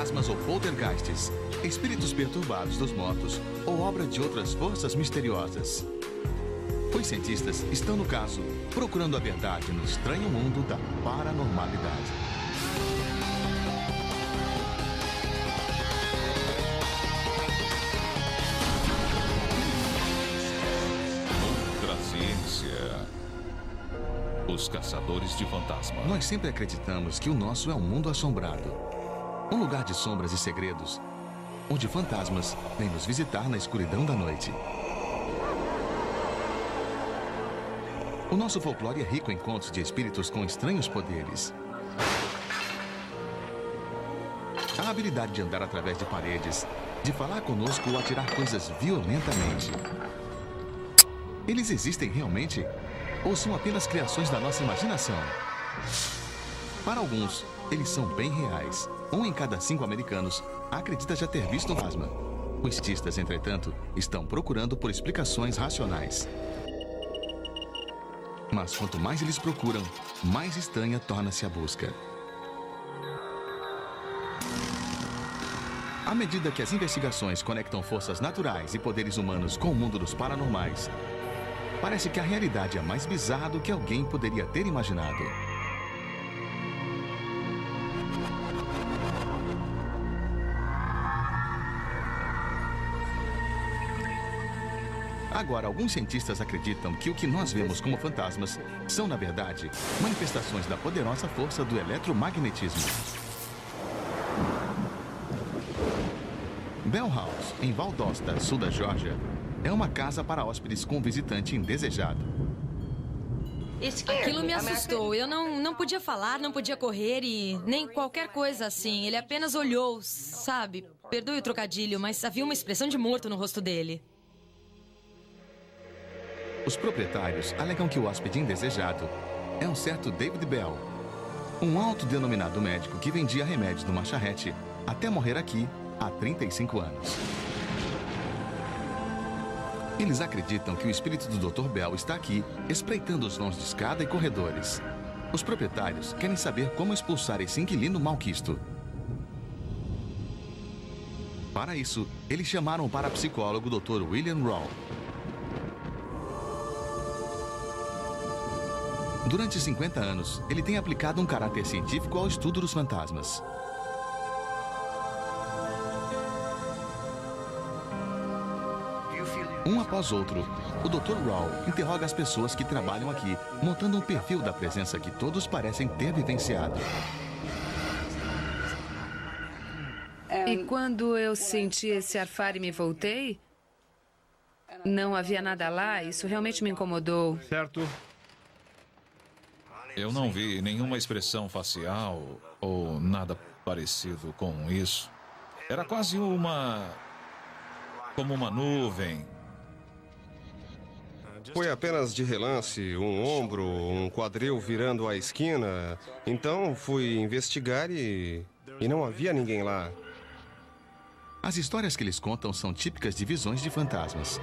fantasmas ou poltergeists, espíritos perturbados dos mortos ou obra de outras forças misteriosas. Os cientistas estão, no caso, procurando a verdade no estranho mundo da paranormalidade. Ultraciência. Os caçadores de fantasmas. Nós sempre acreditamos que o nosso é um mundo assombrado. Um lugar de sombras e segredos, onde fantasmas vêm nos visitar na escuridão da noite. O nosso folclore é rico em contos de espíritos com estranhos poderes. A habilidade de andar através de paredes, de falar conosco ou atirar coisas violentamente. Eles existem realmente? Ou são apenas criações da nossa imaginação? Para alguns, eles são bem reais. 1 em cada 5 americanos acredita já ter visto um fantasma. Os cientistas, entretanto, estão procurando por explicações racionais. Mas quanto mais eles procuram, mais estranha torna-se a busca. À medida que as investigações conectam forças naturais e poderes humanos com o mundo dos paranormais, parece que a realidade é mais bizarra do que alguém poderia ter imaginado. Agora, alguns cientistas acreditam que o que nós vemos como fantasmas são, na verdade, manifestações da poderosa força do eletromagnetismo. Bell House, em Valdosta, sul da Geórgia, é uma casa para hóspedes com visitante indesejado. Aquilo me assustou. Eu não podia falar, não podia correr e nem qualquer coisa assim. Ele apenas olhou, sabe? Perdoe o trocadilho, mas havia uma expressão de morto no rosto dele. Os proprietários alegam que o hóspede indesejado é um certo David Bell, um autodenominado médico que vendia remédios numa charrete até morrer aqui há 35 anos. Eles acreditam que o espírito do Dr. Bell está aqui, espreitando os vãos de escada e corredores. Os proprietários querem saber como expulsar esse inquilino malquisto. Para isso, eles chamaram o parapsicólogo Dr. William Rawl. Durante 50 anos, ele tem aplicado um caráter científico ao estudo dos fantasmas. Um após outro, o Dr. Rawl interroga as pessoas que trabalham aqui, montando um perfil da presença que todos parecem ter vivenciado. E quando eu senti esse arfar e me voltei, não havia nada lá, isso realmente me incomodou. Certo. Eu não vi nenhuma expressão facial ou nada parecido com isso. Era quase como uma nuvem. Foi apenas de relance, um ombro, um quadril virando a esquina. Então fui investigar e não havia ninguém lá. As histórias que eles contam são típicas de visões de fantasmas.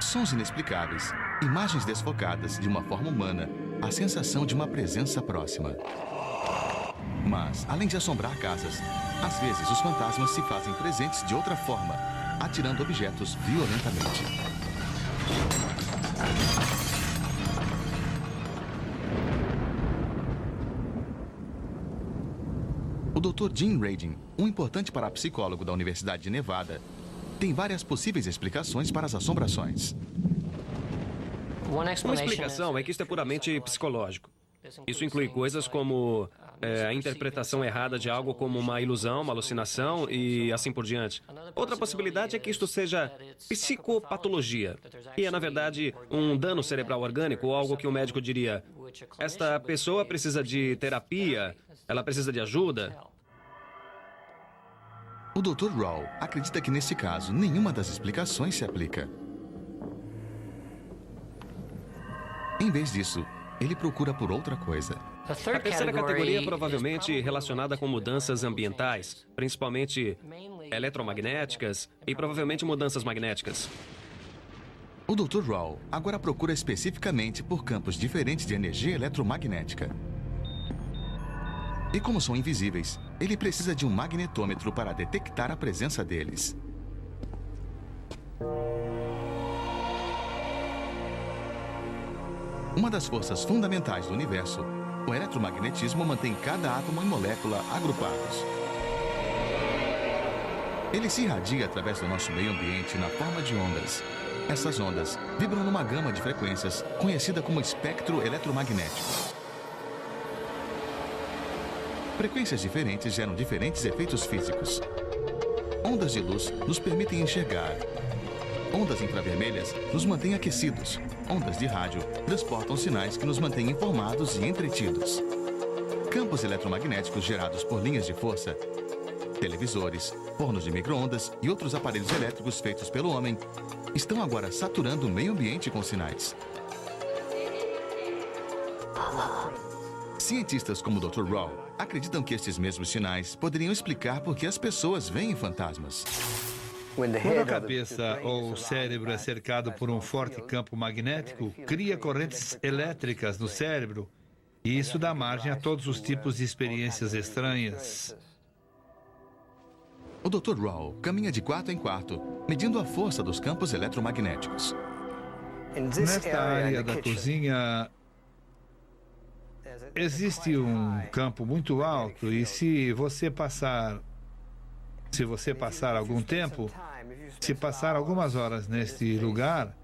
Sons inexplicáveis, imagens desfocadas de uma forma humana, a sensação de uma presença próxima. Mas, além de assombrar casas, às vezes os fantasmas se fazem presentes de outra forma, atirando objetos violentamente. O Dr. Jim Radin, um importante parapsicólogo da Universidade de Nevada, tem várias possíveis explicações para as assombrações. Uma explicação é que isto é puramente psicológico. Isso inclui coisas como a interpretação errada de algo como uma ilusão, uma alucinação e assim por diante. Outra possibilidade é que isto seja psicopatologia, que é, na verdade, um dano cerebral orgânico ou algo que o médico diria: esta pessoa precisa de terapia, ela precisa de ajuda. O Dr. Rawl acredita que, nesse caso, nenhuma das explicações se aplica. Em vez disso, ele procura por outra coisa. A terceira categoria é provavelmente relacionada com mudanças ambientais, principalmente eletromagnéticas e provavelmente mudanças magnéticas. O Dr. Rawl agora procura especificamente por campos diferentes de energia eletromagnética. E como são invisíveis, ele precisa de um magnetômetro para detectar a presença deles. Uma das forças fundamentais do universo, o eletromagnetismo mantém cada átomo e molécula agrupados. Ele se irradia através do nosso meio ambiente na forma de ondas. Essas ondas vibram numa gama de frequências conhecida como espectro eletromagnético. Frequências diferentes geram diferentes efeitos físicos. Ondas de luz nos permitem enxergar. Ondas infravermelhas nos mantêm aquecidos. Ondas de rádio transportam sinais que nos mantêm informados e entretidos. Campos eletromagnéticos gerados por linhas de força, televisores, fornos de micro-ondas e outros aparelhos elétricos feitos pelo homem estão agora saturando o meio ambiente com sinais. Cientistas como o Dr. Rao acreditam que estes mesmos sinais poderiam explicar por que as pessoas veem fantasmas. Quando a cabeça ou o cérebro é cercado por um forte campo magnético, cria correntes elétricas no cérebro, e isso dá margem a todos os tipos de experiências estranhas. O Dr. Rao caminha de quarto em quarto, medindo a força dos campos eletromagnéticos. Nesta área da cozinha, existe um campo muito alto, e se você passar algum tempo, se passar algumas horas neste lugar,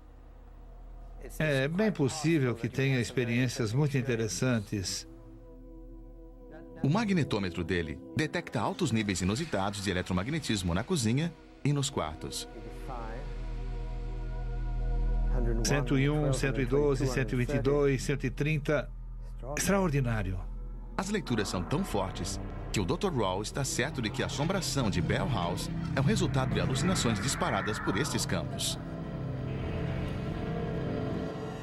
é bem possível que tenha experiências muito interessantes. O magnetômetro dele detecta altos níveis inusitados de eletromagnetismo na cozinha e nos quartos. 101, 112, 122, 130... Extraordinário. As leituras são tão fortes que o Dr. Rao está certo de que a assombração de Bell House é o resultado de alucinações disparadas por estes campos.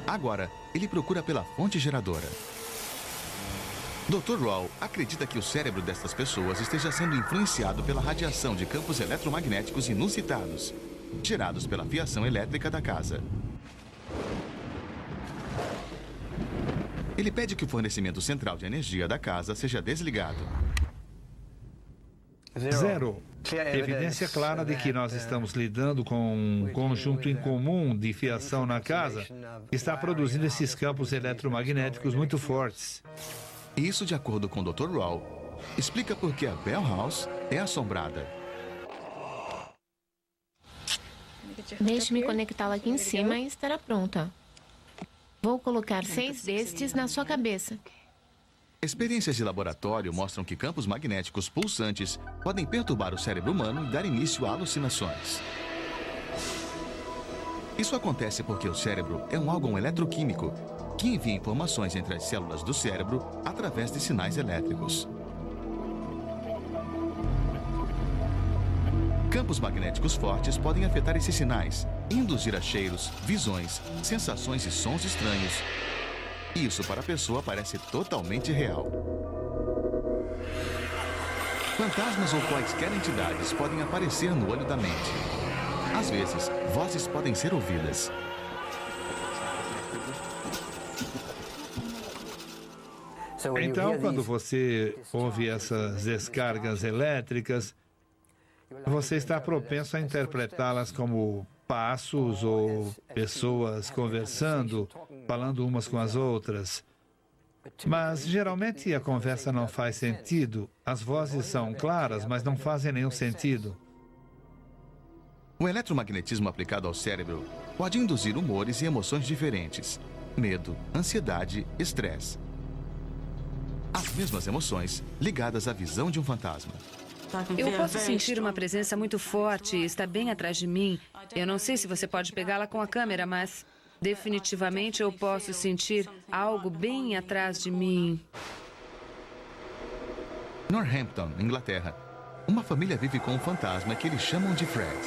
Agora, ele procura pela fonte geradora. Dr. Rao acredita que o cérebro destas pessoas esteja sendo influenciado pela radiação de campos eletromagnéticos inusitados, gerados pela fiação elétrica da casa. Ele pede que o fornecimento central de energia da casa seja desligado. Zero. Evidência clara de que nós estamos lidando com um conjunto incomum de fiação na casa que está produzindo esses campos eletromagnéticos muito fortes. Isso, de acordo com o Dr. Rao, explica por que a Bell House é assombrada. Deixe-me conectá-la aqui em cima e estará pronta. Vou colocar 6 destes na sua cabeça. Experiências de laboratório mostram que campos magnéticos pulsantes podem perturbar o cérebro humano e dar início a alucinações. Isso acontece porque o cérebro é um órgão eletroquímico que envia informações entre as células do cérebro através de sinais elétricos. Campos magnéticos fortes podem afetar esses sinais, induzir a cheiros, visões, sensações e sons estranhos. Isso para a pessoa parece totalmente real. Fantasmas ou quaisquer entidades podem aparecer no olho da mente. Às vezes, vozes podem ser ouvidas. Então, quando você ouve essas descargas elétricas, você está propenso a interpretá-las como passos ou pessoas conversando, falando umas com as outras. Mas, geralmente, a conversa não faz sentido. As vozes são claras, mas não fazem nenhum sentido. O eletromagnetismo aplicado ao cérebro pode induzir humores e emoções diferentes. Medo, ansiedade, estresse. As mesmas emoções ligadas à visão de um fantasma. Eu posso sentir uma presença muito forte e está bem atrás de mim. Eu não sei se você pode pegá-la com a câmera, mas definitivamente eu posso sentir algo bem atrás de mim. Northampton, Inglaterra. Uma família vive com um fantasma que eles chamam de Fred.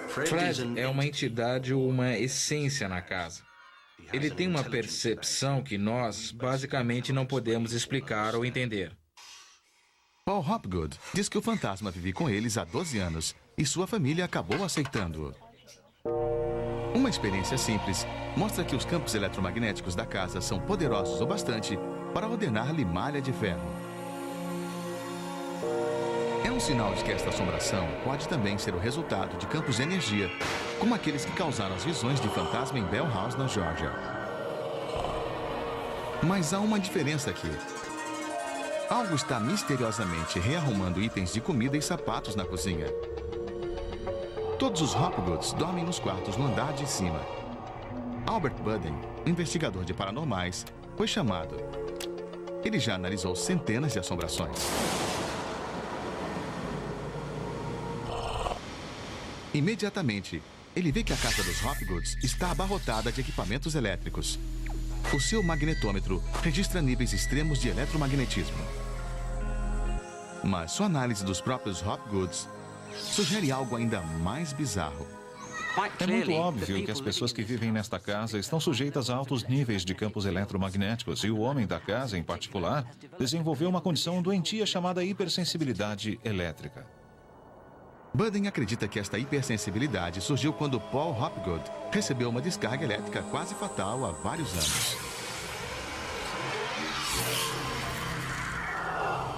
Fred é uma entidade ou uma essência na casa. Ele tem uma percepção que nós, basicamente, não podemos explicar ou entender. Paul Hopgood diz que o fantasma vive com eles há 12 anos e sua família acabou aceitando-o. Uma experiência simples mostra que os campos eletromagnéticos da casa são poderosos o bastante para ordenar-lhe malha de ferro. um sinal de que esta assombração pode também ser o resultado de campos de energia, como aqueles que causaram as visões de fantasma em Bell House, na Geórgia. Mas há uma diferença aqui. Algo está misteriosamente rearrumando itens de comida e sapatos na cozinha. Todos os Hopgoods dormem nos quartos no andar de cima. Albert Budden, investigador de paranormais, foi chamado. Ele já analisou centenas de assombrações. Imediatamente, ele vê que a casa dos Hopgoods está abarrotada de equipamentos elétricos. O seu magnetômetro registra níveis extremos de eletromagnetismo. Mas sua análise dos próprios Hopgoods sugere algo ainda mais bizarro. É muito óbvio que as pessoas que vivem nesta casa estão sujeitas a altos níveis de campos eletromagnéticos e o homem da casa, em particular, desenvolveu uma condição doentia chamada hipersensibilidade elétrica. Budden acredita que esta hipersensibilidade surgiu quando Paul Hopgood recebeu uma descarga elétrica quase fatal há vários anos.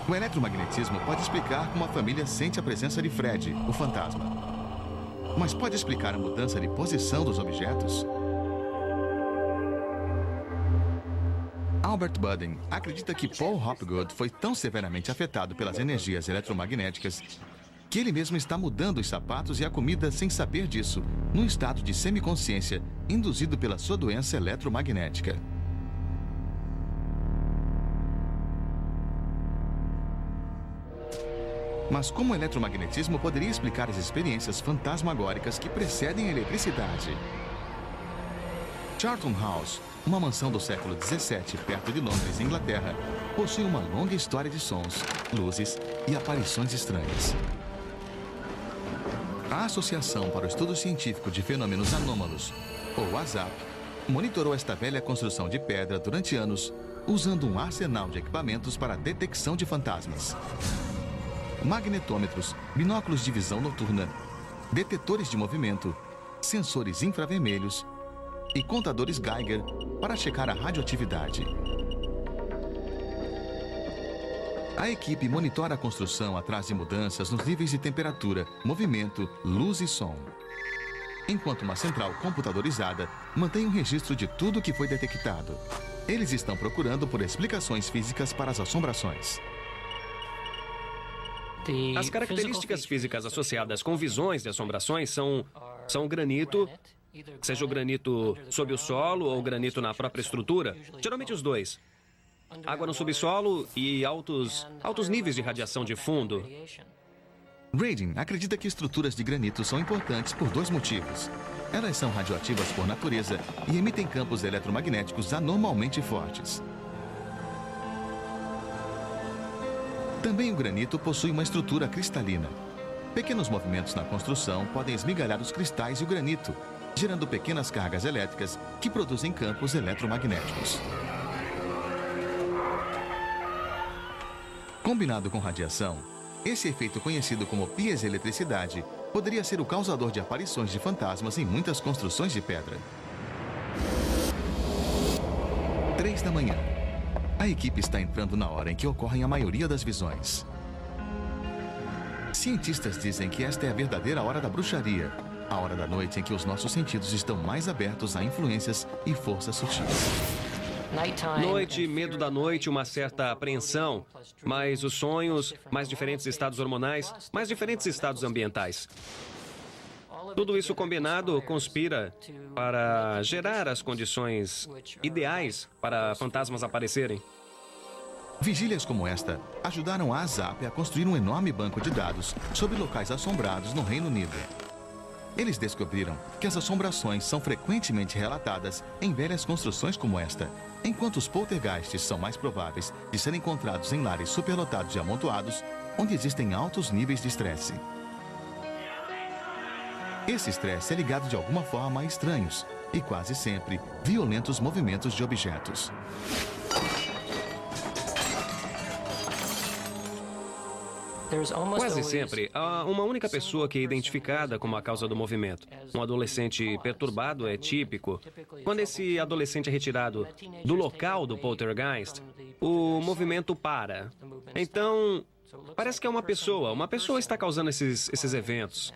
O eletromagnetismo pode explicar como a família sente a presença de Fred, o fantasma. Mas pode explicar a mudança de posição dos objetos? Albert Budden acredita que Paul Hopgood foi tão severamente afetado pelas energias eletromagnéticas que ele mesmo está mudando os sapatos e a comida sem saber disso, num estado de semiconsciência induzido pela sua doença eletromagnética. Mas como o eletromagnetismo poderia explicar as experiências fantasmagóricas que precedem a eletricidade? Charlton House, uma mansão do século XVII, perto de Londres, Inglaterra, possui uma longa história de sons, luzes e aparições estranhas. A Associação para o Estudo Científico de Fenômenos Anômalos, ou ASAP, monitorou esta velha construção de pedra durante anos, usando um arsenal de equipamentos para a detecção de fantasmas. Magnetômetros, binóculos de visão noturna, detetores de movimento, sensores infravermelhos e contadores Geiger para checar a radioatividade. A equipe monitora a construção atrás de mudanças nos níveis de temperatura, movimento, luz e som. Enquanto uma central computadorizada mantém um registro de tudo o que foi detectado. Eles estão procurando por explicações físicas para as assombrações. As características físicas associadas com visões de assombrações são o granito, seja o granito sob o solo ou o granito na própria estrutura, geralmente os dois. Água no subsolo e altos níveis de radiação de fundo. Radin acredita que estruturas de granito são importantes por dois motivos. Elas são radioativas por natureza e emitem campos eletromagnéticos anormalmente fortes. Também o granito possui uma estrutura cristalina. Pequenos movimentos na construção podem esmigalhar os cristais e o granito, gerando pequenas cargas elétricas que produzem campos eletromagnéticos. Combinado com radiação, esse efeito conhecido como piezoeletricidade poderia ser o causador de aparições de fantasmas em muitas construções de pedra. 3 da manhã. A equipe está entrando na hora em que ocorrem a maioria das visões. Cientistas dizem que esta é a verdadeira hora da bruxaria, a hora da noite em que os nossos sentidos estão mais abertos a influências e forças sutis. Noite, medo da noite, uma certa apreensão, mais os sonhos, mais diferentes estados hormonais, mais diferentes estados ambientais. Tudo isso combinado conspira para gerar as condições ideais para fantasmas aparecerem. Vigílias como esta ajudaram a ASAP a construir um enorme banco de dados sobre locais assombrados no Reino Unido. Eles descobriram que as assombrações são frequentemente relatadas em velhas construções como esta, enquanto os poltergeists são mais prováveis de serem encontrados em lares superlotados e amontoados, onde existem altos níveis de estresse. Esse estresse é ligado de alguma forma a estranhos e, quase sempre, violentos movimentos de objetos. Quase sempre, há uma única pessoa que é identificada como a causa do movimento. Um adolescente perturbado é típico. Quando esse adolescente é retirado do local do poltergeist, o movimento para. Então, Parece que é uma pessoa. Uma pessoa está causando esses eventos.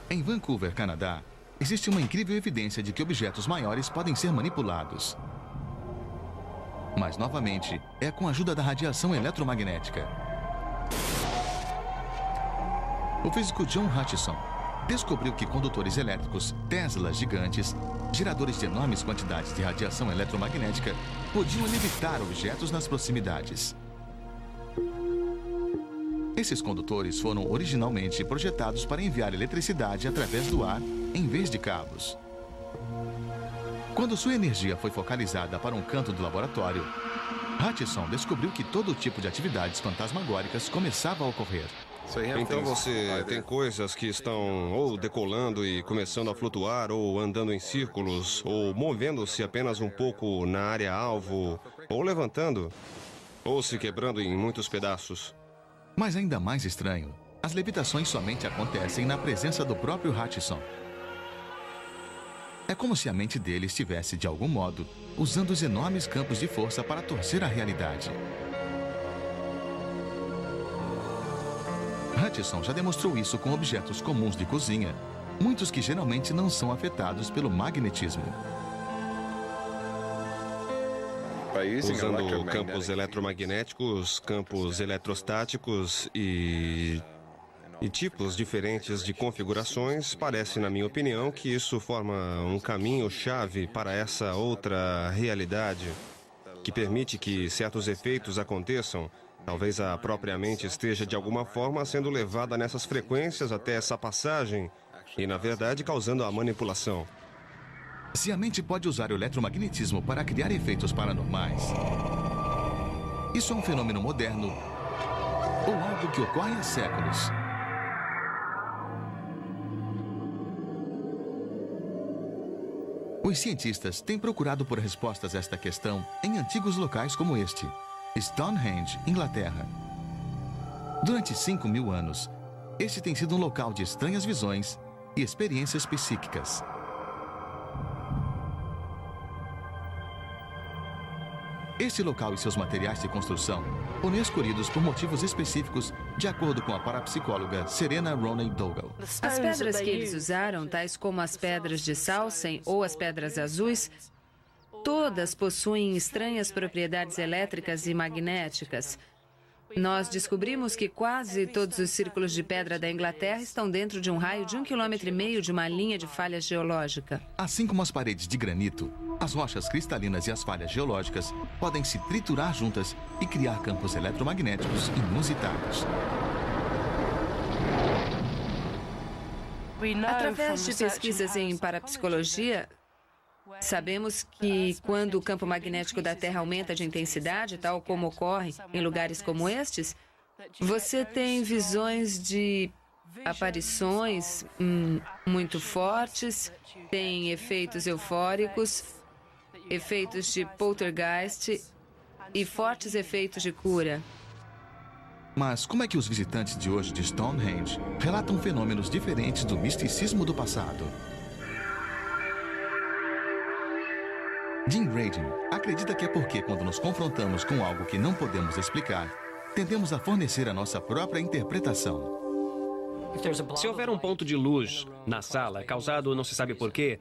Em Vancouver, Canadá, existe uma incrível evidência de que objetos maiores podem ser manipulados. Mas, novamente, é com a ajuda da radiação eletromagnética. O físico John Hutchison descobriu que condutores elétricos, Teslas gigantes, geradores de enormes quantidades de radiação eletromagnética, podiam levitar objetos nas proximidades. Esses condutores foram originalmente projetados para enviar eletricidade através do ar, em vez de cabos. Quando sua energia foi focalizada para um canto do laboratório, Hutchison descobriu que todo tipo de atividades fantasmagóricas começava a ocorrer. Então você tem coisas que estão ou decolando e começando a flutuar, ou andando em círculos, ou movendo-se apenas um pouco na área alvo, ou levantando, ou se quebrando em muitos pedaços. Mas ainda mais estranho, as levitações somente acontecem na presença do próprio Hutchison. É como se a mente dele estivesse, de algum modo, usando os enormes campos de força para torcer a realidade. Hutchison já demonstrou isso com objetos comuns de cozinha, muitos que geralmente não são afetados pelo magnetismo. Usando campos eletromagnéticos, campos eletrostáticos e tipos diferentes de configurações, parece, na minha opinião, que isso forma um caminho-chave para essa outra realidade, que permite que certos efeitos aconteçam. Talvez a própria mente esteja, de alguma forma, sendo levada nessas frequências até essa passagem e, na verdade, causando a manipulação. Se a mente pode usar o eletromagnetismo para criar efeitos paranormais, isso é um fenômeno moderno ou algo que ocorre há séculos. Os cientistas têm procurado por respostas a esta questão em antigos locais como este, Stonehenge, Inglaterra. Durante 5.000 anos, este tem sido um local de estranhas visões e experiências psíquicas. Este local e seus materiais de construção foram escolhidos por motivos específicos, de acordo com a parapsicóloga Serena Roney Dougal. As pedras que eles usaram, tais como as pedras de Salsen ou as pedras azuis, todas possuem estranhas propriedades elétricas e magnéticas. Nós descobrimos que quase todos os círculos de pedra da Inglaterra estão dentro de um raio de 1,5 km de uma linha de falha geológica. Assim como as paredes de granito, as rochas cristalinas e as falhas geológicas podem se triturar juntas e criar campos eletromagnéticos inusitados. Através de pesquisas em parapsicologia, sabemos que quando o campo magnético da Terra aumenta de intensidade, tal como ocorre em lugares como estes, você tem visões de aparições muito fortes, tem efeitos eufóricos, efeitos de poltergeist e fortes efeitos de cura. Mas como é que os visitantes de hoje de Stonehenge relatam fenômenos diferentes do misticismo do passado? Jim Radin acredita que é porque, quando nos confrontamos com algo que não podemos explicar, tendemos a fornecer a nossa própria interpretação. Se houver um ponto de luz na sala, causado não se sabe por quê,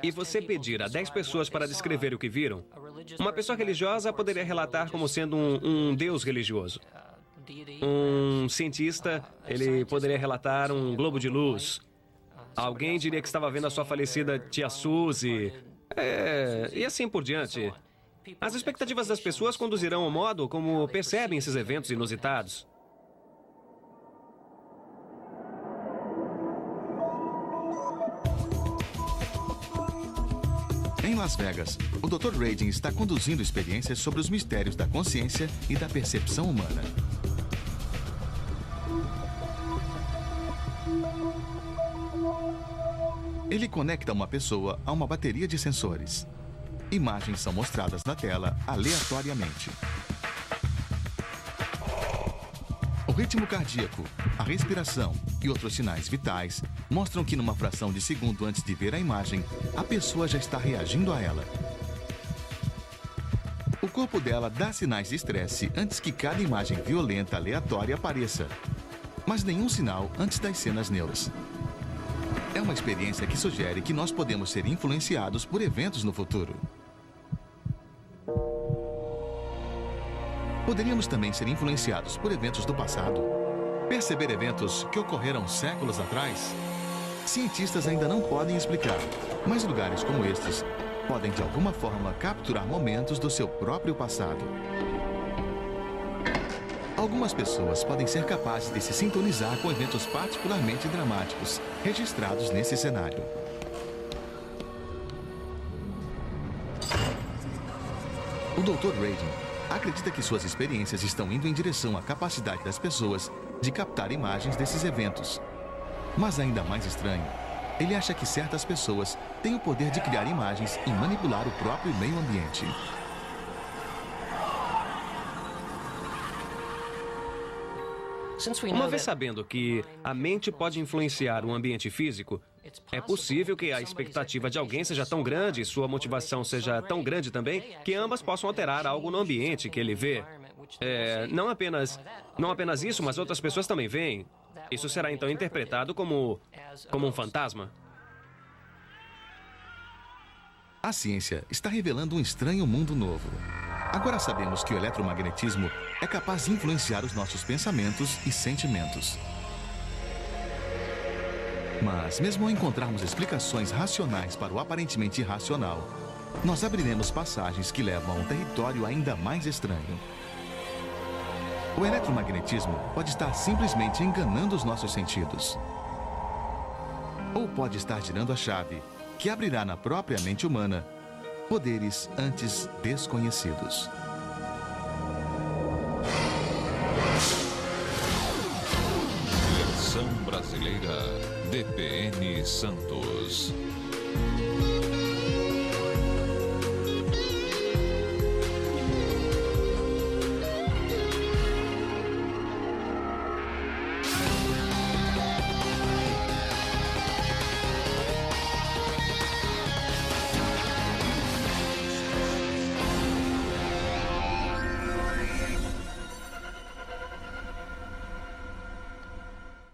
e você pedir a 10 pessoas para descrever o que viram, uma pessoa religiosa poderia relatar como sendo um deus religioso. Um cientista, ele poderia relatar um globo de luz. Alguém diria que estava vendo a sua falecida tia Suzy. E assim por diante. As expectativas das pessoas conduzirão ao modo como percebem esses eventos inusitados. Em Las Vegas, o Dr. Radin está conduzindo experiências sobre os mistérios da consciência e da percepção humana. Ele conecta uma pessoa a uma bateria de sensores. Imagens são mostradas na tela aleatoriamente. O ritmo cardíaco, a respiração e outros sinais vitais mostram que numa fração de segundo antes de ver a imagem, a pessoa já está reagindo a ela. O corpo dela dá sinais de estresse antes que cada imagem violenta aleatória apareça, mas nenhum sinal antes das cenas neuras. É uma experiência que sugere que nós podemos ser influenciados por eventos no futuro. Poderíamos também ser influenciados por eventos do passado. Perceber eventos que ocorreram séculos atrás? Cientistas ainda não podem explicar, mas lugares como estes podem de alguma forma capturar momentos do seu próprio passado. Algumas pessoas podem ser capazes de se sintonizar com eventos particularmente dramáticos registrados nesse cenário. O Dr. Radin acredita que suas experiências estão indo em direção à capacidade das pessoas de captar imagens desses eventos. Mas ainda mais estranho, ele acha que certas pessoas têm o poder de criar imagens e manipular o próprio meio ambiente. Uma vez sabendo que a mente pode influenciar o ambiente físico, é possível que a expectativa de alguém seja tão grande e sua motivação seja tão grande também, que ambas possam alterar algo no ambiente que ele vê. Não apenas isso, mas outras pessoas também veem. Isso será então interpretado como um fantasma? A ciência está revelando um estranho mundo novo. Agora sabemos que o eletromagnetismo é capaz de influenciar os nossos pensamentos e sentimentos. Mas, mesmo ao encontrarmos explicações racionais para o aparentemente irracional, nós abriremos passagens que levam a um território ainda mais estranho. O eletromagnetismo pode estar simplesmente enganando os nossos sentidos. Ou pode estar girando a chave que abrirá na própria mente humana poderes antes desconhecidos. Versão brasileira, DPN Santos.